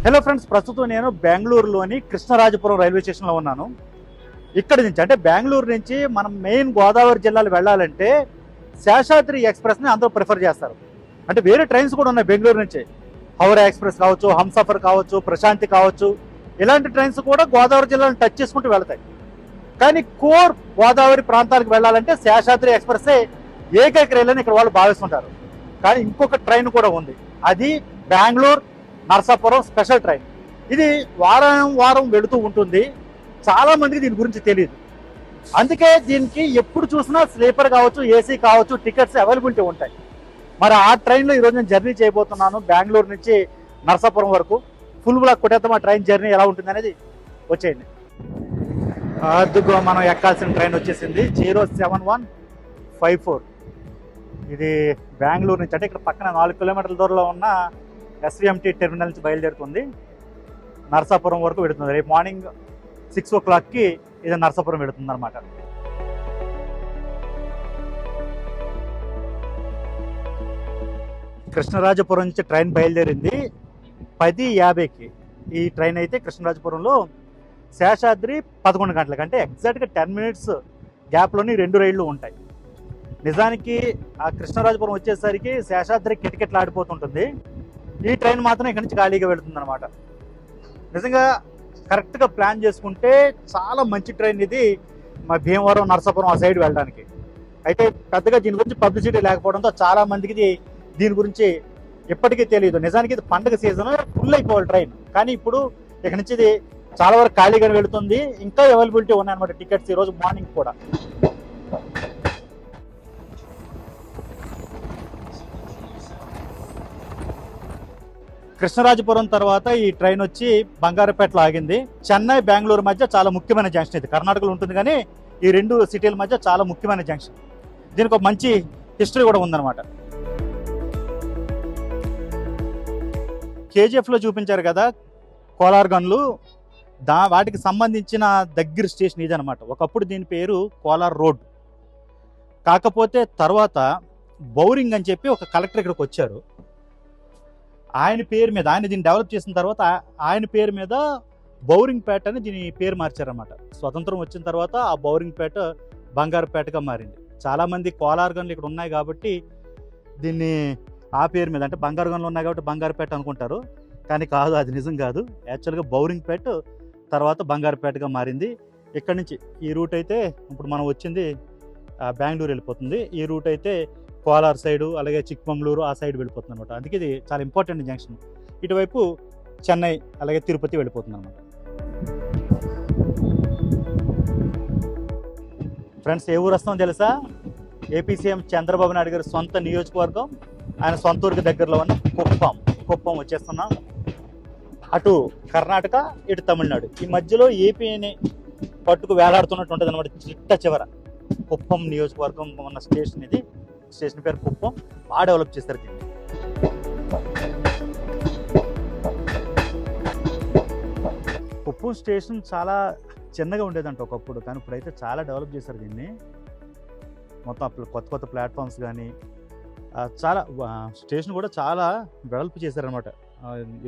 Hello friends, ప్రస్తుతం నేను బెంగళూరులోని కృష్ణరాజపురం రైల్వే స్టేషన్లో ఉన్నాను. ఇక్కడి నుంచి అంటే బెంగళూరు నుంచి మనం మెయిన్ గోదావరి జిల్లాలు వెళ్ళాలంటే శేషాద్రి ఎక్స్ప్రెస్ని అందరూ ప్రిఫర్ చేస్తారు. అంటే వేరే ట్రైన్స్ కూడా ఉన్నాయి బెంగళూరు నుంచి. హౌరా ఎక్స్ప్రెస్ కావచ్చు, హంసఫర్ కావచ్చు, ప్రశాంతి కావచ్చు, ఇలాంటి ట్రైన్స్ కూడా గోదావరి జిల్లాను టచ్ చేసుకుంటూ వెళ్తాయి. కానీ కోర్ గోదావరి ప్రాంతాలకు వెళ్ళాలంటే శేషాద్రి ఎక్స్ప్రెస్సే ఏకైక రైలు అని ఇక్కడ వాళ్ళు భావిస్తుంటారు. కానీ ఇంకొక ట్రైన్ కూడా ఉంది, అది బెంగళూరు నరసాపురం స్పెషల్ ట్రైన్. ఇది వారం వారం వెళుతూ ఉంటుంది. చాలా మందికి దీని గురించి తెలియదు. అందుకే దీనికి ఎప్పుడు చూసినా స్లీపర్ కావచ్చు, ఏసీ కావచ్చు, టికెట్స్ అవైలబిలిటీ ఉంటాయి. మరి ఆ ట్రైన్లో ఈరోజు నేను జర్నీ చేయబోతున్నాను బెంగళూరు నుంచి నరసాపురం వరకు. ఫుల్ బ్లాక్ కొట్టేద్దాం ఆ ట్రైన్ జర్నీ ఎలా ఉంటుంది అనేది. వచ్చేయండి. అదుగో మనం ఎక్కాల్సిన ట్రైన్ వచ్చేసింది 07154. ఇది బెంగళూరు నుంచి, అంటే ఇక్కడ పక్కన 4 కిలోమీటర్ల దూరంలో ఉన్న ఎస్విఎంటీ టెర్మినల్ నుంచి బయలుదేరుతుంది, నరసాపురం వరకు వెళుతుంది. రేపు మార్నింగ్ 6 o'clockకి ఇది నరసాపురం వెళుతుంది అనమాట. కృష్ణరాజపురం నుంచి ట్రైన్ బయలుదేరింది 10:50కి. ఈ ట్రైన్ అయితే కృష్ణరాజపురంలో శేషాద్రి 11 గంటలకు, అంటే ఎగ్జాక్ట్గా 10 minutes గ్యాప్లోని 2 రైళ్లు ఉంటాయి. నిజానికి ఆ కృష్ణరాజపురం వచ్చేసరికి శేషాద్రి కిటకిటలు ఆడిపోతుంటుంది. ఈ ట్రైన్ మాత్రం ఇక్కడి నుంచి ఖాళీగా వెళుతుంది అనమాట. నిజంగా కరెక్ట్గా ప్లాన్ చేసుకుంటే చాలా మంచి ట్రైన్ ఇది, మా భీమవరం నరసాపురం ఆ సైడ్ వెళ్ళడానికి. అయితే పెద్దగా దీని గురించి పబ్లిసిటీ లేకపోవడంతో చాలా మందికి దీని గురించి ఇప్పటికీ తెలియదు. నిజానికి ఇది పండుగ సీజన్, ఫుల్ అయిపోవాలి ట్రైన్. కానీ ఇప్పుడు ఇక్కడ నుంచి ఇది చాలా వరకు ఖాళీగానే వెళుతుంది. ఇంకా అవైలబిలిటీ ఉన్నాయన్నమాట టికెట్స్ ఈరోజు మార్నింగ్ కూడా. కృష్ణరాజపురం తర్వాత ఈ ట్రైన్ వచ్చి బంగారపేటలో ఆగింది. చెన్నై బెంగళూరు మధ్య చాలా ముఖ్యమైన జంక్షన్ ఇది. కర్ణాటకలో ఉంటుంది కానీ ఈ 2 సిటీల మధ్య చాలా ముఖ్యమైన జంక్షన్. దీనికి ఒక మంచి హిస్టరీ కూడా ఉందన్నమాట. కేజీఎఫ్లో చూపించారు కదా కోలార్ గన్లు, వాటికి సంబంధించిన దగ్గర స్టేషన్ ఇది అనమాట. ఒకప్పుడు దీని పేరు కోలార్ రోడ్. కాకపోతే తర్వాత బౌరింగ్ అని చెప్పి ఒక కలెక్టర్ ఇక్కడికి వచ్చారు. ఆయన పేరు మీద, ఆయన దీన్ని డెవలప్ చేసిన తర్వాత ఆయన పేరు మీద బౌరింగ్ పేట అని దీని పేరు మార్చారన్నమాట. స్వతంత్రం వచ్చిన తర్వాత ఆ బౌరింగ్ పేట బంగారుపేటగా మారింది. చాలామంది కోలార్ గన్లు ఇక్కడ ఉన్నాయి కాబట్టి దీన్ని ఆ పేరు మీద, అంటే బంగారు గన్లు ఉన్నాయి కాబట్టి బంగారుపేట అనుకుంటారు. కానీ కాదు, అది నిజం కాదు. యాక్చువల్గా బౌరింగ్ పేట తర్వాత బంగారుపేటగా మారింది. ఇక్కడ నుంచి ఈ రూట్ అయితే ఇప్పుడు మనం వచ్చింది బెంగళూరు వెళ్ళిపోతుంది. ఈ రూట్ అయితే కోలార్ సైడు, అలాగే చిక్మంగళూరు ఆ సైడ్ వెళ్ళిపోతుంది అనమాట. అందుకే ఇది చాలా ఇంపార్టెంట్ జంక్షన్. ఇటువైపు చెన్నై అలాగే తిరుపతి వెళ్ళిపోతుంది అనమాట. ఫ్రెండ్స్, ఏ ఊరు వస్తామో తెలుసా? ఏపీ సీఎం చంద్రబాబు నాయుడు గారి సొంత నియోజకవర్గం, ఆయన సొంత ఊరికి దగ్గరలో ఉన్న కుప్పం వచ్చేస్తున్నాం. అటు కర్ణాటక, ఇటు తమిళనాడు, ఈ మధ్యలో ఏపీని పట్టుకు వేలాడుతున్నట్టు ఉంటుంది అనమాట. చిట్ట చివర కుప్పం నియోజకవర్గం ఉన్న స్టేషన్ ఇది. స్టేషన్ పేరు కుప్పం. బాగా డెవలప్ చేస్తారు దీన్ని. కుప్పం స్టేషన్ చాలా చిన్నగా ఉండేదంట ఒకప్పుడు, కానీ ఇప్పుడైతే చాలా డెవలప్ చేశారు దీన్ని. మొత్తం కొత్త ప్లాట్ఫామ్స్ కానీ చాలా, స్టేషన్ కూడా చాలా డెవలప్ చేశారనమాట.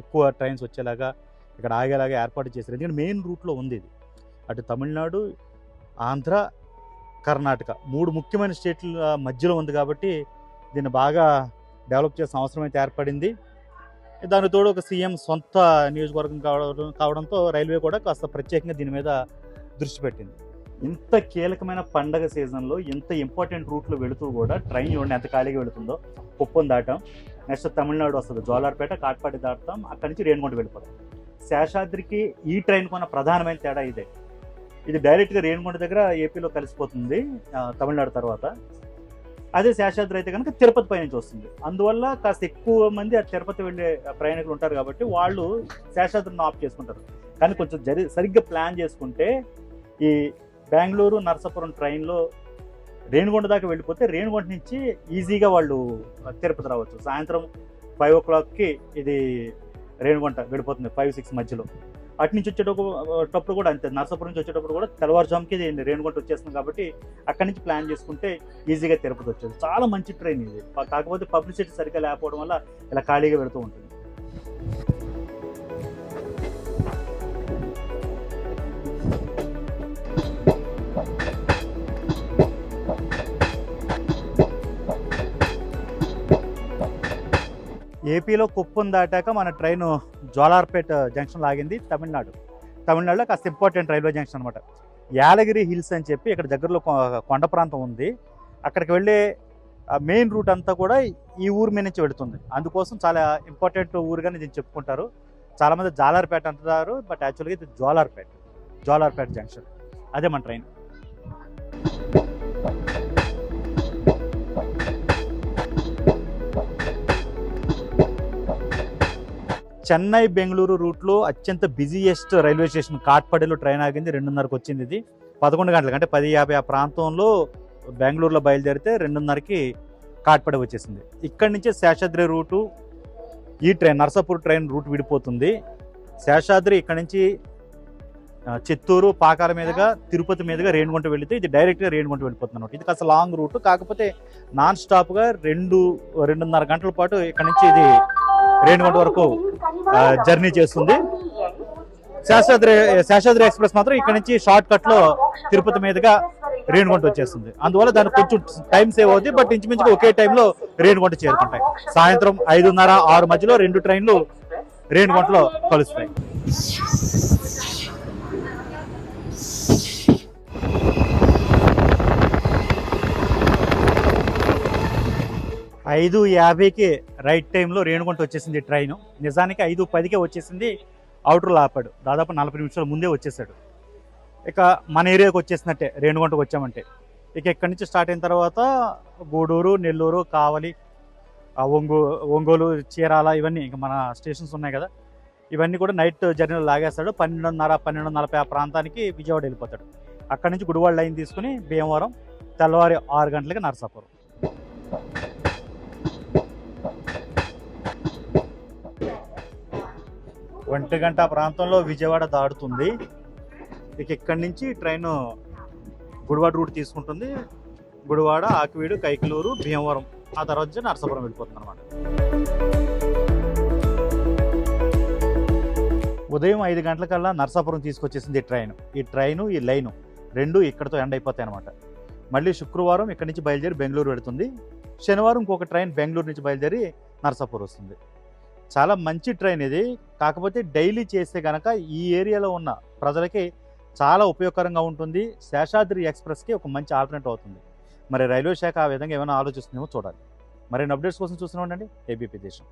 ఎక్కువ ట్రైన్స్ వచ్చేలాగా ఇక్కడ ఆగేలాగా ఏర్పాటు చేశారు. ఎందుకంటే మెయిన్ రూట్లో ఉంది ఇది. అటు తమిళనాడు, ఆంధ్ర, కర్ణాటక 3 ముఖ్యమైన స్టేట్ల మధ్యలో ఉంది కాబట్టి దీన్ని బాగా డెవలప్ చేసిన అవసరం అయితే ఏర్పడింది. దానికి తోడు ఒక సీఎం సొంత నియోజకవర్గం కావడంతో రైల్వే కూడా కాస్త ప్రత్యేకంగా దీని మీద దృష్టి పెట్టింది. ఇంత కీలకమైన పండగ సీజన్లో ఇంత ఇంపార్టెంట్ రూట్లో వెళుతూ కూడా ట్రైన్ చూడండి ఎంత ఖాళీగా వెళుతుందో. కుప్పం దాటాం, నెక్స్ట్ తమిళనాడు వస్తుంది, జోలార్పేట, కాట్పాడి దాటుతాం, అక్కడి నుంచి రేణిగుంట వెళ్ళిపోతాం. శేషాద్రికి ఈ ట్రైన్ కొన్న ప్రధానమైన తేడా ఇదే. ఇది డైరెక్ట్గా రేణిగుంట దగ్గర ఏపీలో కలిసిపోతుంది తమిళనాడు తర్వాత. అదే శేషాద్రి అయితే కనుక తిరుపతి పై నుంచి వస్తుంది. అందువల్ల కాస్త ఎక్కువ మంది ఆ తిరుపతి వెళ్ళే ప్రయాణికులు ఉంటారు కాబట్టి వాళ్ళు శేషాద్రిని ఆఫ్ చేసుకుంటారు. కానీ కొంచెం సరిగ్గా ప్లాన్ చేసుకుంటే ఈ బెంగళూరు నరసాపురం ట్రైన్లో రేణిగుంట దాకా వెళ్ళిపోతే రేణిగుంట నుంచి ఈజీగా వాళ్ళు తిరుపతి రావచ్చు. సాయంత్రం 5 o'clockకి ఇది రేణిగుంట వెళ్ళిపోతుంది, 5-6 మధ్యలో. అటు నుంచి వచ్చేటప్పుడు కూడా అంతే, నరసాపురం నుంచి వచ్చేటప్పుడు కూడా తెల్లవారుజాముకి రేణిగుంట వచ్చేస్తుంది కాబట్టి అక్కడి నుంచి ప్లాన్ చేసుకుంటే ఈజీగా తిరుపతి వచ్చేది. చాలా మంచి ట్రైన్ ఇది. కాకపోతే పబ్లిసిటీ సరిగ్గా లేకపోవడం వల్ల ఇలా ఖాళీగా వెళుతూ ఉంటుంది. ఏపీలో కుప్పం దాటాక మన ట్రైన్ జోలార్పేట్ జంక్షన్ ఆగింది. తమిళనాడులో కాస్త ఇంపార్టెంట్ రైల్వే జంక్షన్ అనమాట. యాలగిరి హిల్స్ అని చెప్పి ఇక్కడ దగ్గరలో కొండ ప్రాంతం ఉంది. అక్కడికి వెళ్ళే మెయిన్ రూట్ అంతా కూడా ఈ ఊరు మీద నుంచి వెళుతుంది. అందుకోసం చాలా ఇంపార్టెంట్ ఊరుగానే దీన్ని చెప్పుకుంటారు. చాలామంది జాలార్పేట అంటున్నారు, బట్ యాక్చువల్గా ఇది జోలార్పేట జంక్షన్. అదే మన ట్రైన్. చెన్నై బెంగళూరు రూట్లో అత్యంత బిజీయెస్ట్ రైల్వే స్టేషన్ కాట్పడిలో ట్రైన్ ఆగింది. 2:30కి వచ్చింది. ఇది 11 గంటలకు అంటే 10:50 ఆ ప్రాంతంలో బెంగళూరులో బయలుదేరితే 2:30కి కాట్పడి వచ్చేసింది. ఇక్కడి నుంచే శేషాద్రి రూటు ఈ ట్రైన్ నర్సాపూర్ ట్రైన్ రూట్ విడిపోతుంది. శేషాద్రి ఇక్కడ నుంచి చిత్తూరు పాకాల మీదుగా తిరుపతి మీదుగా రేణిగుంట వెళితే ఇది డైరెక్ట్గా రేణిగుంట వెళ్ళిపోతుంది అనమాట. ఇది కాస్త లాంగ్ రూట్, కాకపోతే నాన్ స్టాప్గా 2.5 గంటల పాటు ఇక్కడ నుంచి ఇది రేణిగుంట వరకు జర్నీ చేస్తుంది. శేషాద్రి ఎక్స్ప్రెస్ మాత్రం ఇక్కడ నుంచి షార్ట్ కట్ లో తిరుపతి మీదుగా రేణిగుంట వచ్చేస్తుంది. అందువల్ల దానికి కొంచెం టైం సేవ్ అవుతుంది, బట్ ఇంచుమించుగా ఒకే టైంలో రేణిగుంట చేరుకుంటాయి. సాయంత్రం 5:30, 6 మధ్యలో 2 ట్రైన్లు రేణిగుంటలో కలుస్తాయి. 5:50కి రైట్ టైంలో రేణిగుంట వచ్చేసింది ట్రైన్. నిజానికి 5:10కే వచ్చేసింది. అవుటర్లో ఆపాడు. దాదాపు 40 నిమిషాల ముందే వచ్చేసాడు. ఇక మన ఏరియాకి వచ్చేసినట్టే రేణిగుంటకు వచ్చామంటే. ఇక ఇక్కడి నుంచి స్టార్ట్ అయిన తర్వాత గూడూరు, నెల్లూరు, కావలి, ఒంగోలు, చీరాల ఇవన్నీ ఇంకా మన స్టేషన్స్ ఉన్నాయి కదా, ఇవన్నీ కూడా నైట్ జర్నీలో లాగేస్తాడు. 12:30, 12:40 ఆ ప్రాంతానికి విజయవాడ వెళ్ళిపోతాడు. అక్కడి నుంచి గుడివాడ లైన్ తీసుకుని భీమవరం, తెల్లవారి 6 గంటలకి నరసాపురం. ఒంటి గంట ప్రాంతంలో విజయవాడ దాడుతుంది. ఇక ఇక్కడి నుంచి ట్రైన్ గుడివాడ రూట్ తీసుకుంటుంది. గుడివాడ, ఆకివీడు, కైకలూరు, భీమవరం, ఆ తర్వాత నరసాపురం వెళ్ళిపోతుంది అనమాట. ఉదయం 5 గంటలకల్లా నరసాపురం తీసుకొచ్చేసింది ఈ ట్రైను ఈ లైను రెండు ఇక్కడతో ఎండ్ అయిపోతాయి అనమాట. మళ్ళీ శుక్రవారం ఇక్కడి నుంచి బయలుదేరి బెంగళూరు వెళుతుంది. శనివారం ఇంకొక ట్రైన్ బెంగళూరు నుంచి బయలుదేరి నరసాపురం వస్తుంది. చాలా మంచి ట్రైన్ ఇది. కాకపోతే డైలీ చేస్తే కనుక ఈ ఏరియాలో ఉన్న ప్రజలకి చాలా ఉపయోగకరంగా ఉంటుంది. శేషాద్రి ఎక్స్ప్రెస్కి ఒక మంచి ఆల్టర్నేటివ్ అవుతుంది. మరి రైల్వే శాఖ ఆ విధంగా ఏమైనా ఆలోచిస్తుందేమో చూడాలి. మరిన్ని అప్డేట్స్ కోసం చూస్తూనే ఉండండి ఏబీపీ దేశం.